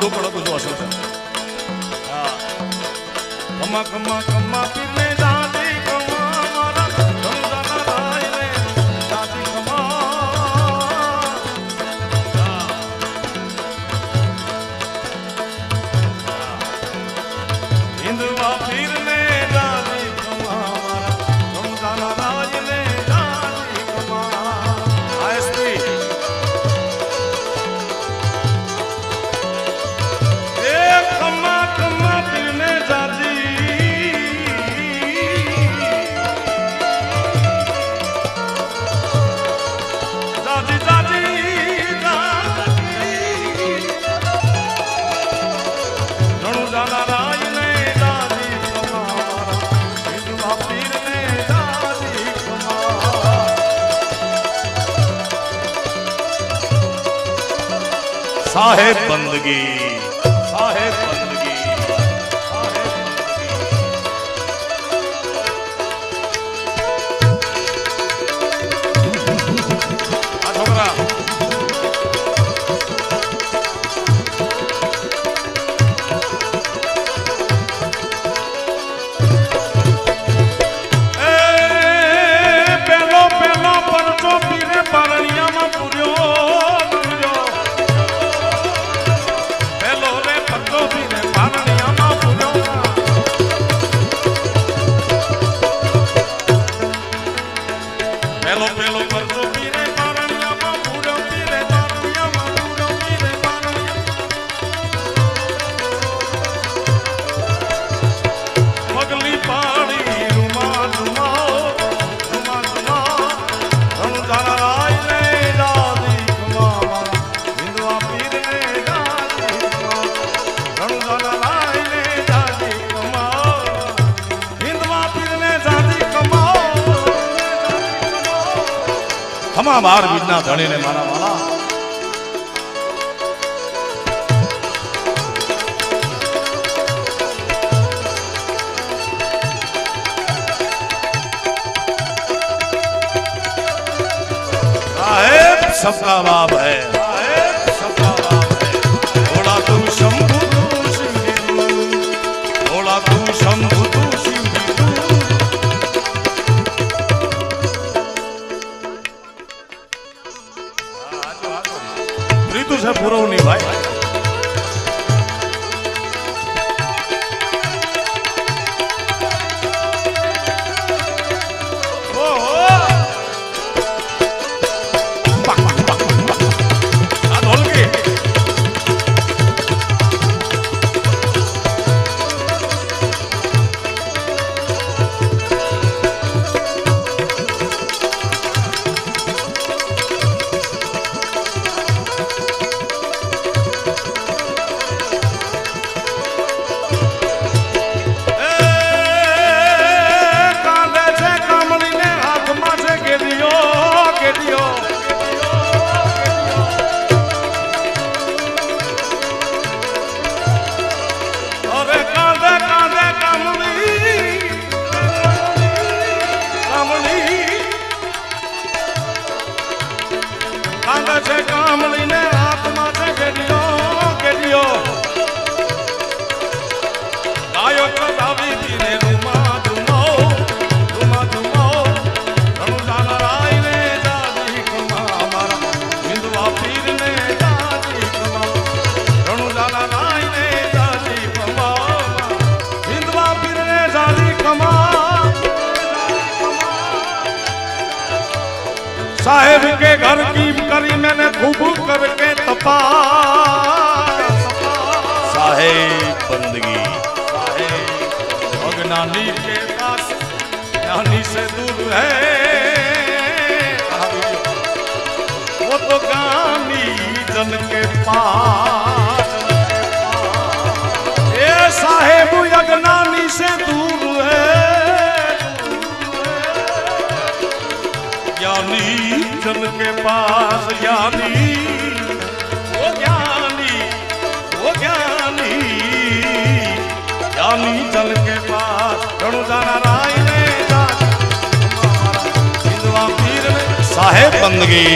મોઢું પડો તો જો અસર છે હા કમા કમા કમા પીને દાદી કમા મારા રમજાના રાય રે દાદી કમા હિન્દવા પીરને દાદી કમા મારા રમજાના રાય રે દાદી કમા આ સ્ત્રી કમા કમા પીરને દાદી રણુ જાના રાય ને દાદી કમા હિન્દવા પીરને દાદી કમા સાહેબ બંદગી સાહેબ બંદગી સાહેબ બંદગી આ છોકરા પેલો પેલો પરચો પીરે પારણિયામાં પૂર્યો પેલો રે પરચો પીરે પારણિયામાં પૂર્યો પેલો પેલો પરચો પીરે પારણિયામાં પૂર્યો પીરે પારણિયામાં પૂર્યો પીરે પારણિયા પગલી પાડી રૂમા રૂમા રૂમા રૂમા રણુ જાના રાય રે દાદી કમા હિન્દવા પીરને દાદી કમા રણુ જાના રાય રે દાદી કમા હિન્દવા પીરને દાદી કમા ખમા બાર બીજના ધણીને મારા વાલા साहेब सबका बाप है साहेब सबका बाप है थोड़ा तू शंभु तू शिव थोड़ा तू शंभु तू शिव प्रीतु से पुरवनी भाई કામલીને હાથમાં છે કેડિયો ગાયો કદાવી પીને રૂમા ધુમો રણુ જાના રાય ને દાદી કમા મારા હિન્દવા પીરને દાદી કમા રણુ જાના રાય ને દાદી કમા હિન્દવા પીરને દાદી કમા साहेब के घर की करी मैंने खूब करके तपास साहेब बंदगी साहेब अज्ञानी के पास ज्ञानी से दूर है वो तो ज्ञानी जन के पास ये साहेब अज्ञानी से दूर है ज्ञानी जन के पास ज्ञानी वो ज्ञानी जन के पास रणु जाना राय ने हिंदवा पीर ने साहेब बंदगी